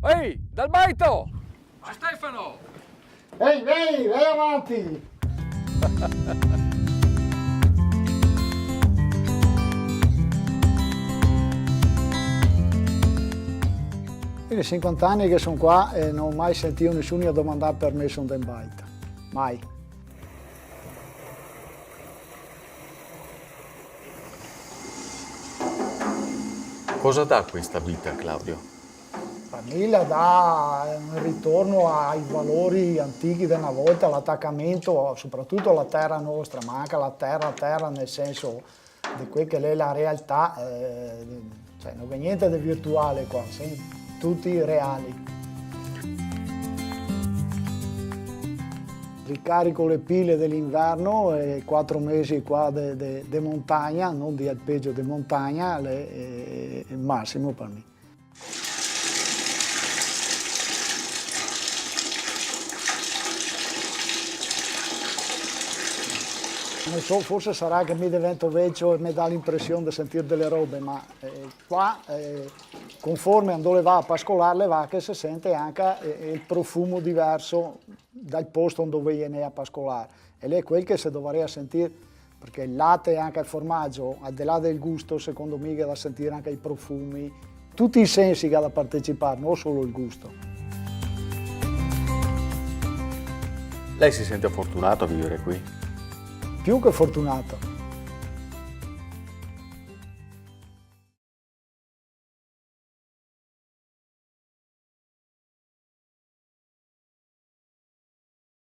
Ehi, dal baito! A Stefano! Ehi, vai avanti! Io 50 anni che sono qua e non ho mai sentito nessuno domandare permesso di un baita. Mai. Cosa dà questa vita, Claudio? Famiglia dà un ritorno ai valori antichi di una volta, l'attaccamento soprattutto alla terra nostra, ma anche alla terra nel senso di quella che è la realtà, cioè non c'è niente di virtuale qua, siamo tutti reali. Ricarico le pile dell'inverno e 4 mesi qua di montagna, non di alpeggio di montagna, è il massimo per me. Non so, forse sarà che mi divento vecchio e mi dà l'impressione di sentire delle robe, ma qua, conforme a dove va a pascolare le vacche, si sente anche il profumo diverso dal posto dove viene a pascolare. E lì è quel che si dovrebbe sentire, perché il latte e anche il formaggio, al di là del gusto, secondo me, è da sentire anche i profumi, tutti i sensi che ha da partecipare, non solo il gusto. Lei si sente fortunato a vivere qui? Più che fortunato.